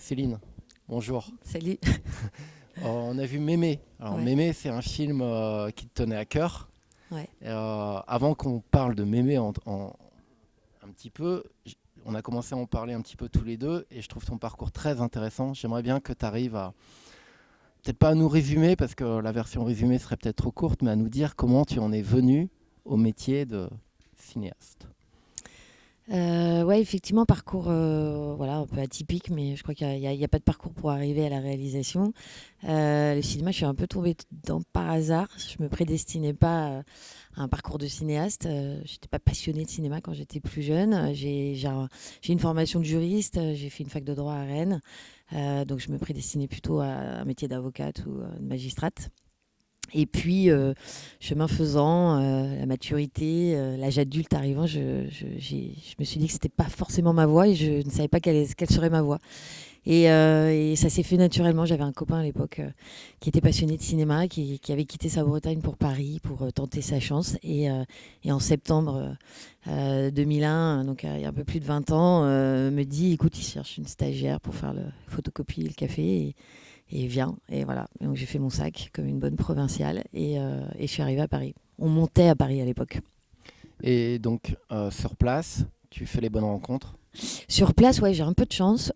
Céline, bonjour. Salut. On a vu Mémé. Alors Ouais, Mémé, c'est un film qui te tenait à cœur. ouais. Avant qu'on parle de Mémé un petit peu, on a commencé à en parler un petit peu tous les deux et je trouve ton parcours très intéressant. J'aimerais bien que tu arrives à, peut-être pas à nous résumer parce que la version résumée serait peut-être trop courte, mais à nous dire comment tu en es venu au métier de cinéaste. Ouais, effectivement, parcours voilà, un peu atypique, mais je crois qu'il y a pas de parcours pour arriver à la réalisation. Le cinéma, je suis un peu tombée dedans par hasard. Je me prédestinais pas à un parcours de cinéaste. Je n'étais pas passionnée de cinéma quand j'étais plus jeune. J'ai une formation de juriste. J'ai fait une fac de droit à Rennes. Donc, je me prédestinais plutôt à un métier d'avocate ou de magistrate. Et puis, chemin faisant, la maturité, l'âge adulte arrivant, je me suis dit que c'était pas forcément ma voie et je ne savais pas quelle serait ma voie. Et ça s'est fait naturellement. J'avais un copain à l'époque qui était passionné de cinéma, qui avait quitté sa Bretagne pour Paris pour tenter sa chance. Et en septembre 2001, donc il y a un peu plus de 20 ans, me dit, écoute, il cherche une stagiaire pour faire le photocopie et le café. Et viens, et voilà. Et donc j'ai fait mon sac comme une bonne provinciale et je suis arrivée à Paris. On montait à Paris à l'époque. Et donc sur place, tu fais les bonnes rencontres. Sur place, ouais, j'ai un peu de chance.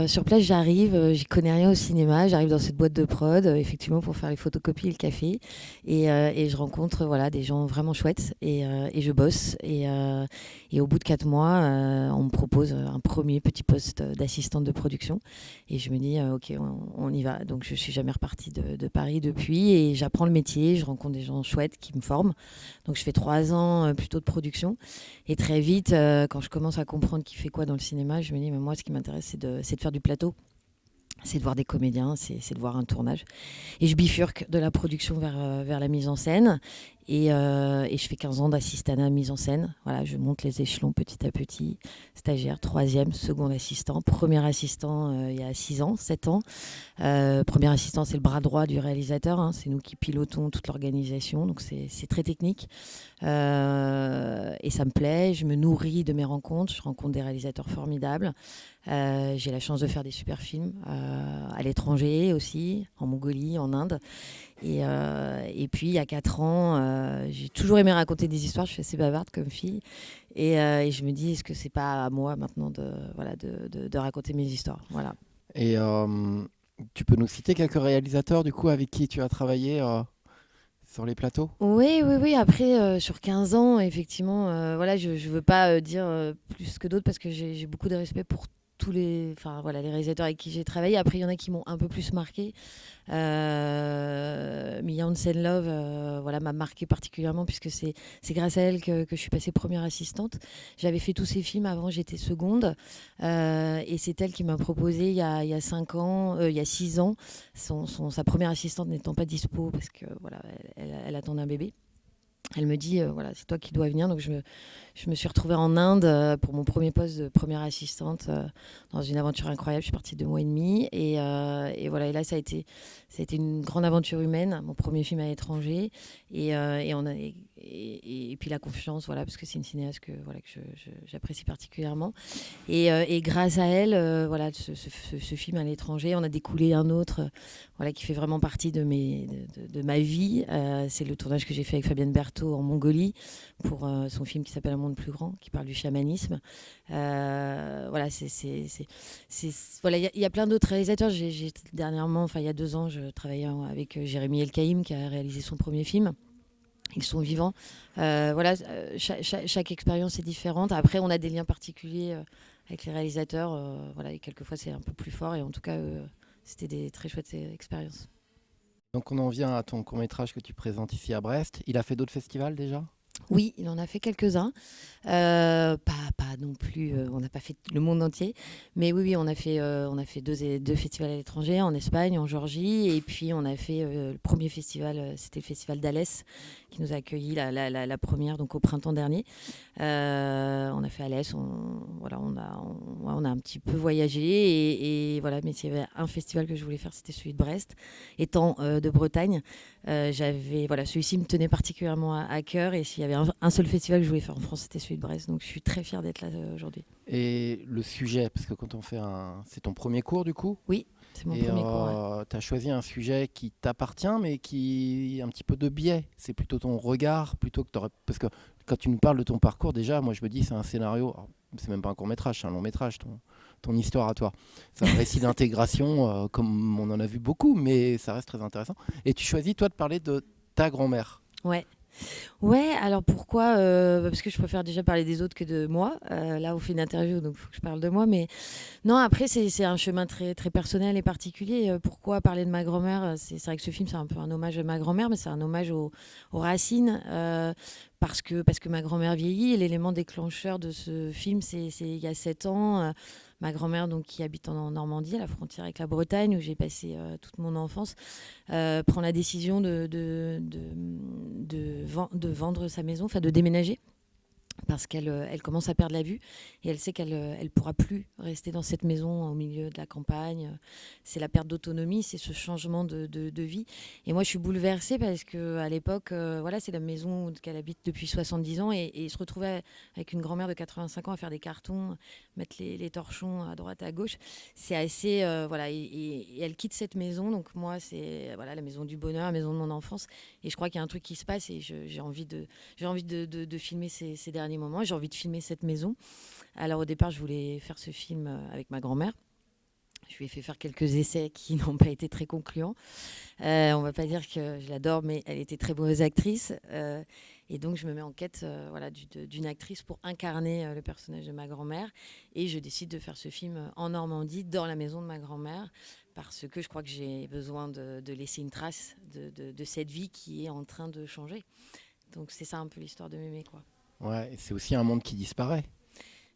Sur place, j'arrive, j'y connais rien au cinéma. J'arrive dans cette boîte de prod, effectivement, pour faire les photocopies et le café. Et je rencontre voilà, des gens vraiment chouettes et je bosse. Et au bout de 4 mois, on me propose un premier petit poste d'assistante de production. Et je me dis, OK, on y va. Donc, je suis jamais repartie de Paris depuis. Et j'apprends le métier, je rencontre des gens chouettes qui me forment. Donc, je fais 3 ans plutôt de production. Et très vite, quand je commence à comprendre qui fait quoi dans le cinéma, je me dis, mais moi, ce qui m'intéresse, c'est de faire du plateau. C'est de voir des comédiens, c'est de voir un tournage. Et je bifurque de la production vers la mise en scène. Et je fais 15 ans d'assistanat mise en scène. Voilà, je monte les échelons petit à petit. Stagiaire, troisième, second assistant. Premier assistant il y a 6 ans, 7 ans. Premier assistant, c'est le bras droit du réalisateur. Hein. C'est nous qui pilotons toute l'organisation. Donc c'est très technique. Et ça me plaît. Je me nourris de mes rencontres. Je rencontre des réalisateurs formidables. J'ai la chance de faire des super films à l'étranger aussi, en Mongolie, en Inde. Et puis, il y a 4 ans, j'ai toujours aimé raconter des histoires. Je suis assez bavarde comme fille. Et je me dis, est-ce que c'est pas à moi maintenant de raconter mes histoires. Voilà. Et tu peux nous citer quelques réalisateurs du coup avec qui tu as travaillé sur les plateaux? Oui, oui, oui. Après, sur 15 ans, effectivement, voilà, je ne veux pas dire plus que d'autres parce que j'ai beaucoup de respect pour tous enfin, voilà, les réalisateurs avec qui j'ai travaillé. Après, il y en a qui m'ont un peu plus marqué. Mia Hansen-Love, voilà, m'a marqué particulièrement puisque c'est grâce à elle que je suis passée première assistante. J'avais fait tous ces films avant, j'étais seconde. Et c'est elle qui m'a proposé il y a 5 ans, il y a 6 ans, sa première assistante n'étant pas dispo parce que voilà, elle attendait un bébé. Elle me dit, voilà, c'est toi qui dois venir. Donc, je me suis retrouvée en Inde pour mon premier poste de première assistante dans une aventure incroyable. Je suis partie 2 mois et demi. Et voilà, et là, ça a été une grande aventure humaine, mon premier film à l'étranger. Et puis la confiance, voilà, parce que c'est une cinéaste que j'apprécie particulièrement. Et grâce à elle, voilà, ce film à l'étranger, on a découlé un autre voilà, qui fait vraiment partie de ma vie. C'est le tournage que j'ai fait avec Fabienne Berthaud en Mongolie pour son film qui s'appelle Un monde plus grand, qui parle du chamanisme. Voilà, voilà, il y a plein d'autres réalisateurs. Dernièrement, enfin il y a 2 ans, je travaillais avec Jérémy Elkaïm qui a réalisé son premier film. Ils sont vivants. Voilà, chaque expérience est différente. Après, on a des liens particuliers avec les réalisateurs. Voilà, et quelquefois, c'est un peu plus fort. Et en tout cas, c'était des très chouettes expériences. Donc on en vient à ton court-métrage que tu présentes ici à Brest. Il a fait d'autres festivals déjà? Oui, il en a fait quelques-uns. Pas non plus, on n'a pas fait le monde entier. Mais oui, oui, on a fait deux festivals à l'étranger, en Espagne, en Géorgie. Et puis, on a fait le premier festival, c'était le festival d'Alès, qui nous a accueillis la première, donc au printemps dernier. On a fait Alès, voilà, on a un petit peu voyagé. Et voilà, mais s'il y avait un festival que je voulais faire, c'était celui de Brest. Étant de Bretagne, voilà, celui-ci me tenait particulièrement à cœur. Et s'il s'il y avait un seul festival que je voulais faire en France, c'était celui de Brest. Donc je suis très fière d'être là aujourd'hui. Et le sujet, parce que quand on fait c'est ton premier cours du coup, Oui, c'est mon et premier cours. Ouais. tu as choisi un sujet qui t'appartient, mais qui a un petit peu de biais. C'est plutôt ton regard, plutôt que parce que quand tu nous parles de ton parcours, déjà, moi je me dis c'est un scénario. Alors, c'est même pas un court métrage, c'est un long métrage. Ton histoire à toi, c'est un récit d'intégration, comme on en a vu beaucoup, mais ça reste très intéressant. Et tu choisis toi de parler de ta grand-mère. Ouais. Ouais, alors pourquoi parce que je préfère déjà parler des autres que de moi. Là, on fait une interview, donc il faut que je parle de moi. Mais non, après, c'est un chemin très, très personnel et particulier. Pourquoi parler de ma grand-mère? C'est vrai que ce film, c'est un peu un hommage à ma grand-mère, mais c'est un hommage aux racines. Parce que ma grand-mère vieillit. Et l'élément déclencheur de ce film, c'est il y a 7 ans. Ma grand-mère, donc, qui habite en Normandie, à la frontière avec la Bretagne, où j'ai passé toute mon enfance, prend la décision de vendre sa maison, enfin de déménager, parce qu'elle commence à perdre la vue et elle sait qu'elle elle pourra plus rester dans cette maison au milieu de la campagne. C'est la perte d'autonomie, c'est ce changement de vie. Et moi, je suis bouleversée parce qu'à l'époque, voilà, c'est la maison qu'elle habite depuis 70 ans et se retrouver avec une grand-mère de 85 ans à faire des cartons, mettre les torchons à droite, à gauche, c'est assez... voilà, et elle quitte cette maison. Donc moi, c'est voilà, la maison du bonheur, la maison de mon enfance. Et je crois qu'il y a un truc qui se passe et j'ai envie de filmer ces derniers moments. J'ai envie de filmer cette maison. Alors au départ, je voulais faire ce film avec ma grand-mère. Je lui ai fait faire quelques essais qui n'ont pas été très concluants. On va pas dire que je l'adore, mais elle était très mauvaise actrice. Et donc, je me mets en quête voilà, d'une actrice pour incarner le personnage de ma grand-mère. Et je décide de faire ce film en Normandie, dans la maison de ma grand-mère, parce que je crois que j'ai besoin de laisser une trace de cette vie qui est en train de changer. Donc, c'est ça un peu l'histoire de Mémé, quoi. Ouais, c'est aussi un monde qui disparaît.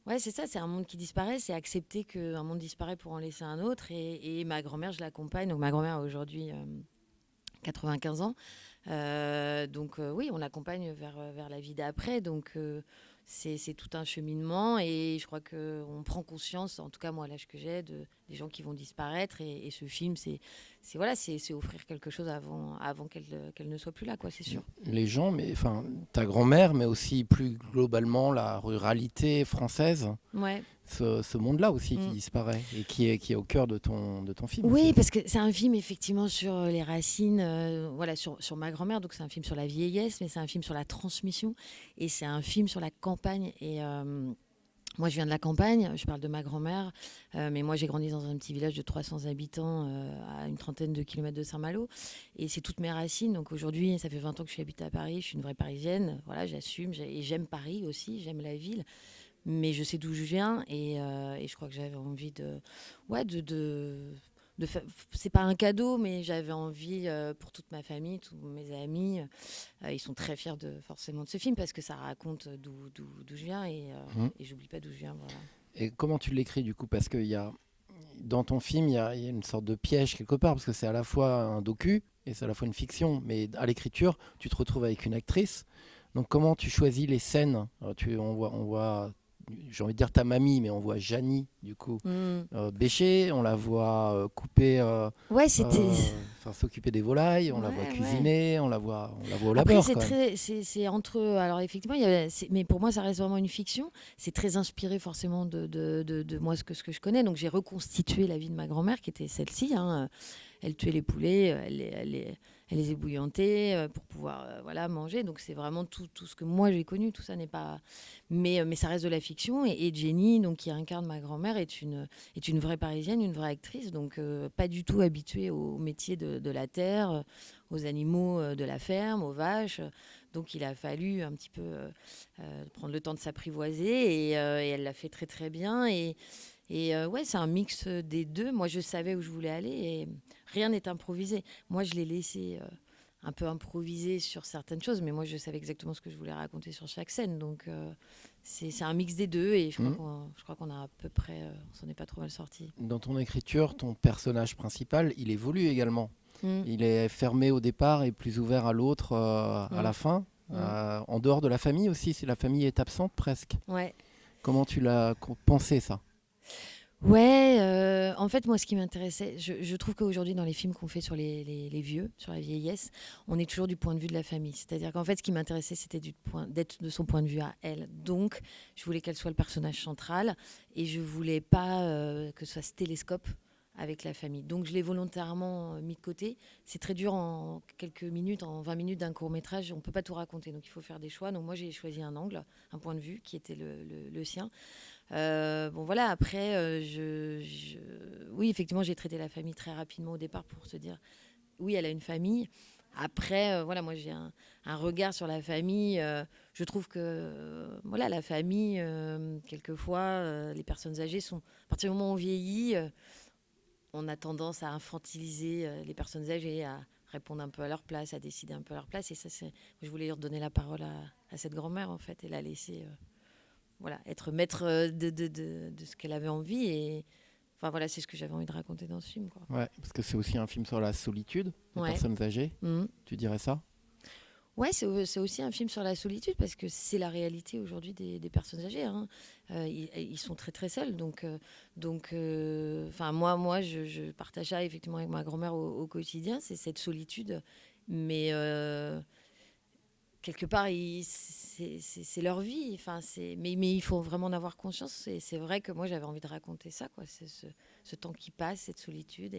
Ouais, c'est ça, c'est un monde qui disparaît, c'est accepter qu'un monde disparaît pour en laisser un autre. Et ma grand-mère, je l'accompagne. Donc ma grand-mère a aujourd'hui 95 ans. Donc oui, on l'accompagne vers la vie d'après. Donc c'est tout un cheminement. Et je crois qu'on prend conscience, en tout cas moi à l'âge que j'ai, des gens qui vont disparaître. Et ce film, c'est offrir quelque chose avant qu'elle ne soit plus là, quoi, c'est sûr. Les gens, mais enfin ta grand-mère, mais aussi plus globalement la ruralité française, Ouais. ce monde-là aussi qui disparaît et qui est au cœur de ton film. Oui, aussi. parce que c'est un film effectivement sur les racines, voilà, sur ma grand-mère. Donc c'est un film sur la vieillesse, mais c'est un film sur la transmission et c'est un film sur la campagne. Et moi, je viens de la campagne, je parle de ma grand-mère, mais moi, j'ai grandi dans un petit village de 300 habitants à une trentaine de kilomètres de Saint-Malo. Et c'est toutes mes racines. Donc aujourd'hui, ça fait 20 ans que je suis habitée à Paris, je suis une vraie Parisienne. Voilà, j'assume et j'aime Paris aussi, j'aime la ville. Mais je sais d'où je viens et je crois que j'avais envie c'est pas un cadeau, mais j'avais envie pour toute ma famille, tous mes amis. Ils sont très fiers forcément de ce film parce que ça raconte d'où je viens et j'oublie pas d'où je viens. Voilà. Et comment tu l'écris du coup? Parce que dans ton film, il y a une sorte de piège quelque part, parce que c'est à la fois un docu et c'est à la fois une fiction. Mais à l'écriture, tu te retrouves avec une actrice. Donc comment tu choisis les scènes? On voit, j'ai envie de dire ta mamie, mais on voit Janie, du coup, bêcher, on la voit couper, Ouais, c'était. s'occuper des volailles, on la voit cuisiner, on la voit au Après, labeur. c'est entre. Alors, effectivement, mais pour moi, ça reste vraiment une fiction. C'est très inspiré, forcément, de moi, ce que je connais. Donc, j'ai reconstitué la vie de ma grand-mère, qui était celle-ci. Hein. Elle tuait les poulets, elle les ébouillantait pour pouvoir voilà, manger. Donc, c'est vraiment tout ce que moi, j'ai connu. Tout ça n'est pas. Mais ça reste de la fiction. Et Jenny, donc, qui incarne ma grand-mère, est une vraie Parisienne, une vraie actrice. Donc, pas du tout habituée au métier de la terre, aux animaux de la ferme, aux vaches. Donc, il a fallu un petit peu prendre le temps de s'apprivoiser. Et elle l'a fait très, très bien. Et ouais, c'est un mix des deux. Moi, je savais où je voulais aller et rien n'est improvisé. Moi, je l'ai laissé un peu improviser sur certaines choses, mais moi, je savais exactement ce que je voulais raconter sur chaque scène. Donc, c'est un mix des deux et je crois qu'on a à peu près... on s'en est pas trop mal sorti. Dans ton écriture, ton personnage principal, il évolue également. Il est fermé au départ et plus ouvert à l'autre à la fin. En dehors de la famille aussi, si la famille est absente presque. Ouais. Comment tu l'as pensé ça? Ouais, en fait, moi, ce qui m'intéressait, je trouve qu'aujourd'hui, dans les films qu'on fait sur les vieux, sur la vieillesse, on est toujours du point de vue de la famille. C'est-à-dire qu'en fait, ce qui m'intéressait, c'était d'être de son point de vue à elle. Donc, je voulais qu'elle soit le personnage central et je voulais pas que ce soit ce télescope avec la famille. Donc, je l'ai volontairement mis de côté. C'est très dur en quelques minutes, en 20 minutes d'un court-métrage. On peut pas tout raconter, donc il faut faire des choix. Donc, moi, j'ai choisi un angle, un point de vue qui était le sien. Bon voilà, après, oui, effectivement, j'ai traité la famille très rapidement au départ pour se dire, oui, elle a une famille. Après, voilà, moi j'ai un regard sur la famille. Je trouve que voilà, la famille, quelquefois, les personnes âgées sont, à partir du moment où on vieillit, on a tendance à infantiliser les personnes âgées, à répondre un peu à leur place, à décider un peu à leur place. Et ça, je voulais leur donner la parole à cette grand-mère en fait et la laisser voilà, être maître de ce qu'elle avait envie. Et enfin, voilà, c'est ce que j'avais envie de raconter dans ce film. Quoi. Ouais, parce que c'est aussi un film sur la solitude des Ouais. personnes âgées. Mhm. Tu dirais ça? Ouais, c'est aussi un film sur la solitude parce que c'est la réalité aujourd'hui des personnes âgées. Hein. Ils sont très très seuls. Moi, je partage ça effectivement avec ma grand-mère au quotidien. C'est cette solitude. Mais quelque part, c'est leur vie. Enfin, mais il faut vraiment en avoir conscience. Et c'est vrai que moi, j'avais envie de raconter ça, quoi. C'est ce temps qui passe, cette solitude.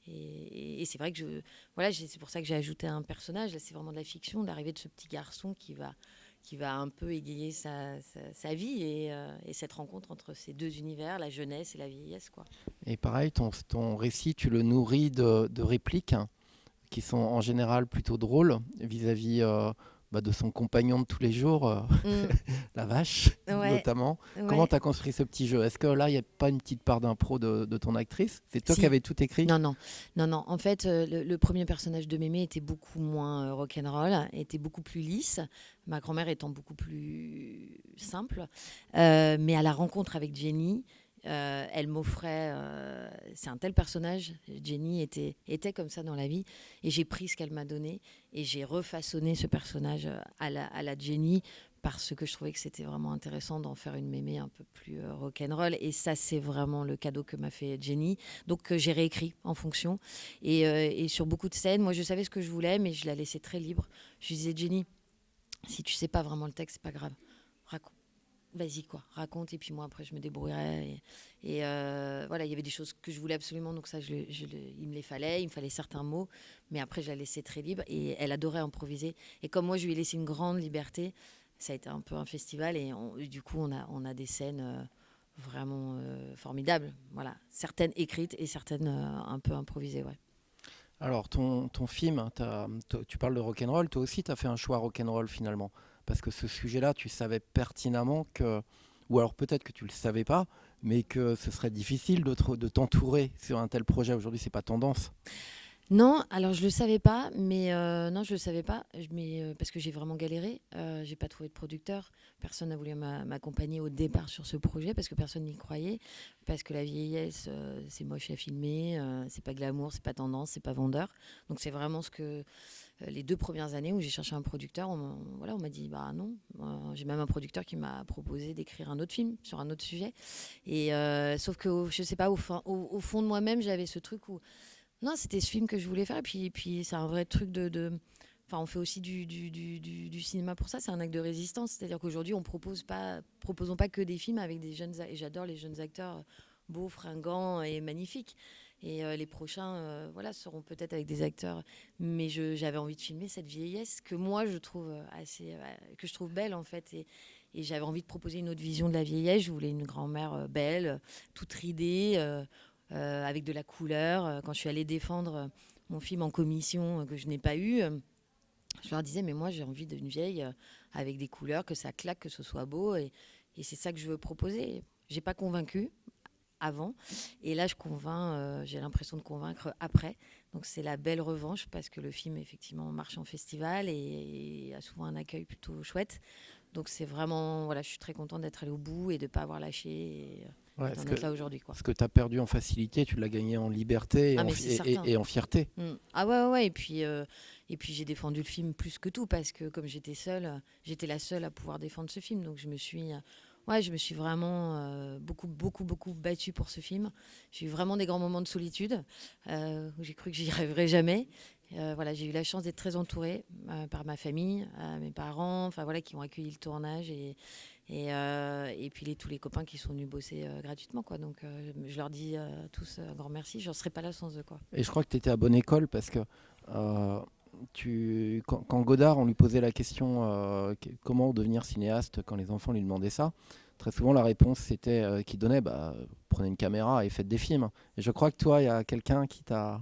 Et c'est vrai que voilà, c'est pour ça que j'ai ajouté un personnage. Là, c'est vraiment de la fiction, l'arrivée de ce petit garçon qui va un peu égayer sa vie et cette rencontre entre ces deux univers, la jeunesse et la vieillesse, quoi. Et pareil, ton récit, tu le nourris de répliques hein, qui sont en général plutôt drôles vis-à-vis de son compagnon de tous les jours, Mm. la vache Ouais, notamment. Comment ouais. tu as construit ce petit jeu? Est-ce que là, il n'y a pas une petite part d'impro de ton actrice? C'est toi qui Si. avais tout écrit? Non, non, non, non. En fait, le premier personnage de Mémé était beaucoup moins rock'n'roll, était beaucoup plus lisse. Ma grand-mère étant beaucoup plus simple. Mais à la rencontre avec Jenny, elle m'offrait. C'est un tel personnage. Jenny était comme ça dans la vie. Et j'ai pris ce qu'elle m'a donné et j'ai refaçonné ce personnage à la Jenny parce que je trouvais que c'était vraiment intéressant d'en faire une mémé un peu plus rock'n'roll. Et ça, c'est vraiment le cadeau que m'a fait Jenny. Donc, j'ai réécrit en fonction. Et sur beaucoup de scènes, moi, je savais ce que je voulais, mais je la laissais très libre. Je lui disais, Jenny, si tu sais pas vraiment le texte, c'est pas grave. Raconte. Vas-y, quoi, raconte, et puis moi, après, je me débrouillerai. Voilà, il y avait des choses que je voulais absolument, donc ça, il me les fallait, il me fallait certains mots, mais après, je la laissais très libre, et elle adorait improviser. Et comme moi, je lui ai laissé une grande liberté, ça a été un peu un festival, et du coup, on a des scènes vraiment formidables. Voilà, certaines écrites et certaines un peu improvisées, ouais. Alors, ton film, tu parles de rock'n'roll, toi aussi, tu as fait un choix rock'n'roll finalement. Parce que ce sujet-là, tu savais pertinemment que, ou alors peut-être que tu ne le savais pas, mais que ce serait difficile de t'entourer sur un tel projet. Aujourd'hui, c'est pas tendance. Non, alors je le savais pas, mais non, je le savais pas, mais parce que j'ai vraiment galéré. J'ai pas trouvé de producteur. Personne n'a voulu m'accompagner au départ sur ce projet parce que personne n'y croyait, parce que la vieillesse, c'est moche à filmer, c'est pas glamour, c'est pas tendance, c'est pas vendeur. Donc c'est vraiment ce que les 2 premières années où j'ai cherché un producteur, on m'a dit bah non. J'ai même un producteur qui m'a proposé d'écrire un autre film sur un autre sujet. Et sauf que je sais pas, au fond de moi-même, j'avais ce truc où non, c'était ce film que je voulais faire. Et puis c'est un vrai truc Enfin, on fait aussi du cinéma pour ça. C'est un acte de résistance. C'est-à-dire qu'aujourd'hui, proposons pas que des films avec des jeunes. Et j'adore les jeunes acteurs beaux, fringants et magnifiques. Et les prochains, voilà, seront peut-être avec des acteurs. Mais j'avais envie de filmer cette vieillesse que moi, je trouve que je trouve belle en fait. Et j'avais envie de proposer une autre vision de la vieillesse. Je voulais une grand-mère belle, toute ridée. Avec de la couleur. Quand je suis allée défendre mon film en commission que je n'ai pas eu, je leur disais, mais moi j'ai envie d'une vieille avec des couleurs, que ça claque, que ce soit beau. Et c'est ça que je veux proposer. J'ai pas convaincu avant. Et là, je convainc, j'ai l'impression de convaincre après. Donc c'est la belle revanche parce que le film, effectivement, marche en festival et a souvent un accueil plutôt chouette. Donc c'est vraiment, voilà, je suis très contente d'être allée au bout et de ne pas avoir lâché et Ouais, d'en être là aujourd'hui, quoi. ce que tu as perdu en facilité, tu l'as gagné en liberté Ah mais c'est certain. et en fierté. Ah ouais, ouais, ouais. Et puis j'ai défendu le film plus que tout parce que comme j'étais seule, j'étais la seule à pouvoir défendre ce film. Donc je me suis Ouais, je me suis vraiment beaucoup battue pour ce film. J'ai eu vraiment des grands moments de solitude où j'ai cru que j'y arriverais jamais. Voilà, j'ai eu la chance d'être très entourée par ma famille, mes parents, enfin voilà, qui ont accueilli le tournage et puis tous les copains qui sont venus bosser gratuitement, quoi. Donc je leur dis tous un grand merci. Je ne serais pas là sans eux, quoi. Et je crois que tu étais à bonne école parce que quand Godard, on lui posait la question comment devenir cinéaste quand les enfants lui demandaient ça, très souvent la réponse c'était qu'il donnait prenez une caméra et faites des films. Et je crois que toi, il y a quelqu'un qui t'a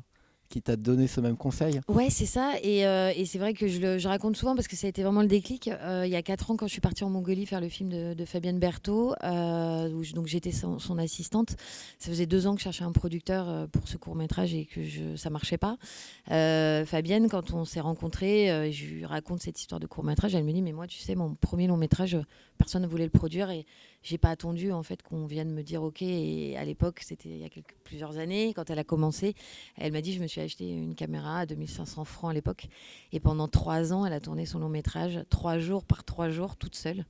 donné ce même conseil. Ouais, c'est ça. Et c'est vrai que je raconte souvent parce que ça a été vraiment le déclic. Il y a 4 ans, quand je suis partie en Mongolie faire le film de Fabienne Berthaud, donc j'étais son assistante. Ça faisait 2 ans que je cherchais un producteur pour ce court-métrage et que ça marchait pas. Fabienne, quand on s'est rencontrés, je lui raconte cette histoire de court-métrage. Elle me dit, mais moi, tu sais, mon premier long-métrage, personne ne voulait le produire et j'ai pas attendu en fait qu'on vienne me dire OK. Et à l'époque, c'était il y a plusieurs années, quand elle a commencé, elle m'a dit, je me suis acheté une caméra à 2500 francs à l'époque. Et pendant 3 ans, elle a tourné son long métrage, 3 jours par 3 jours, toute seule.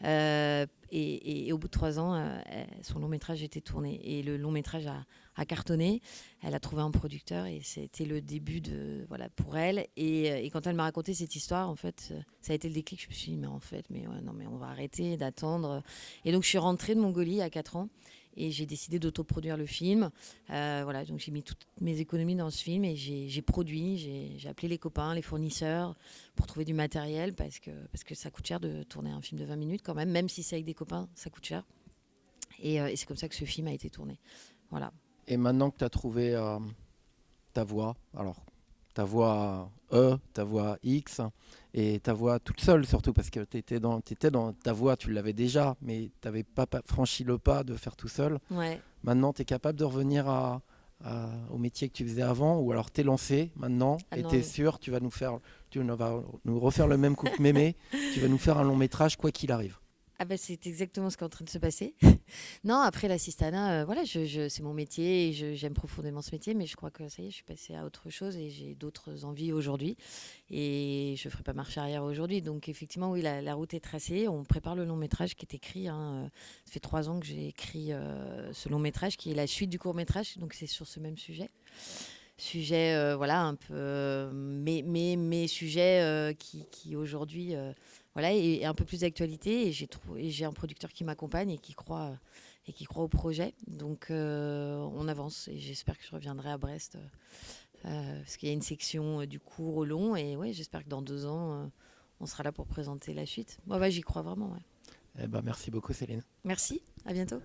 Et au bout de 3 ans, son long métrage était tourné. Et le long métrage a cartonné. Elle a trouvé un producteur et c'était le début voilà, pour elle. Et quand elle m'a raconté cette histoire, en fait, ça a été le déclic. Je me suis dit, mais en fait, non, mais on va arrêter d'attendre. Et donc, je suis rentrée de Mongolie à 4 ans. Et j'ai décidé d'autoproduire le film. Voilà, donc j'ai mis toutes mes économies dans ce film et j'ai produit, j'ai appelé les copains, les fournisseurs pour trouver du matériel parce que ça coûte cher de tourner un film de 20 minutes quand même si c'est avec des copains, ça coûte cher. Et c'est comme ça que ce film a été tourné. Voilà. Et maintenant que tu as trouvé ta voix, alors ta voix ta voix X et ta voix toute seule surtout parce que t'étais dans ta voix, tu l'avais déjà, mais tu n'avais pas franchi le pas de faire tout seul. Ouais. Maintenant, tu es capable de revenir au métier que tu faisais avant ou alors t'es lancé maintenant Ah et non, t'es sûr tu vas nous refaire le même coup que Mémé, tu vas nous faire un long métrage quoi qu'il arrive. ah bah c'est exactement ce qui est en train de se passer. Non, après l'assistanat, voilà, c'est mon métier et j'aime profondément ce métier, mais je crois que ça y est, je suis passée à autre chose et j'ai d'autres envies aujourd'hui et je ne ferai pas marche arrière aujourd'hui. Donc effectivement, oui, la route est tracée. On prépare le long métrage qui est écrit, hein. Ça fait 3 ans que j'ai écrit ce long métrage qui est la suite du court métrage, donc c'est sur ce même sujet. Sujet, voilà, un peu, mais sujet qui aujourd'hui voilà, est un peu plus d'actualité et j'ai un producteur qui m'accompagne et qui croit au projet. Donc on avance et j'espère que je reviendrai à Brest parce qu'il y a une section du court au long et ouais, j'espère que dans 2 ans on sera là pour présenter la suite. Ouais, j'y crois vraiment. Ouais. Eh ben, merci beaucoup Céline. Merci, à bientôt.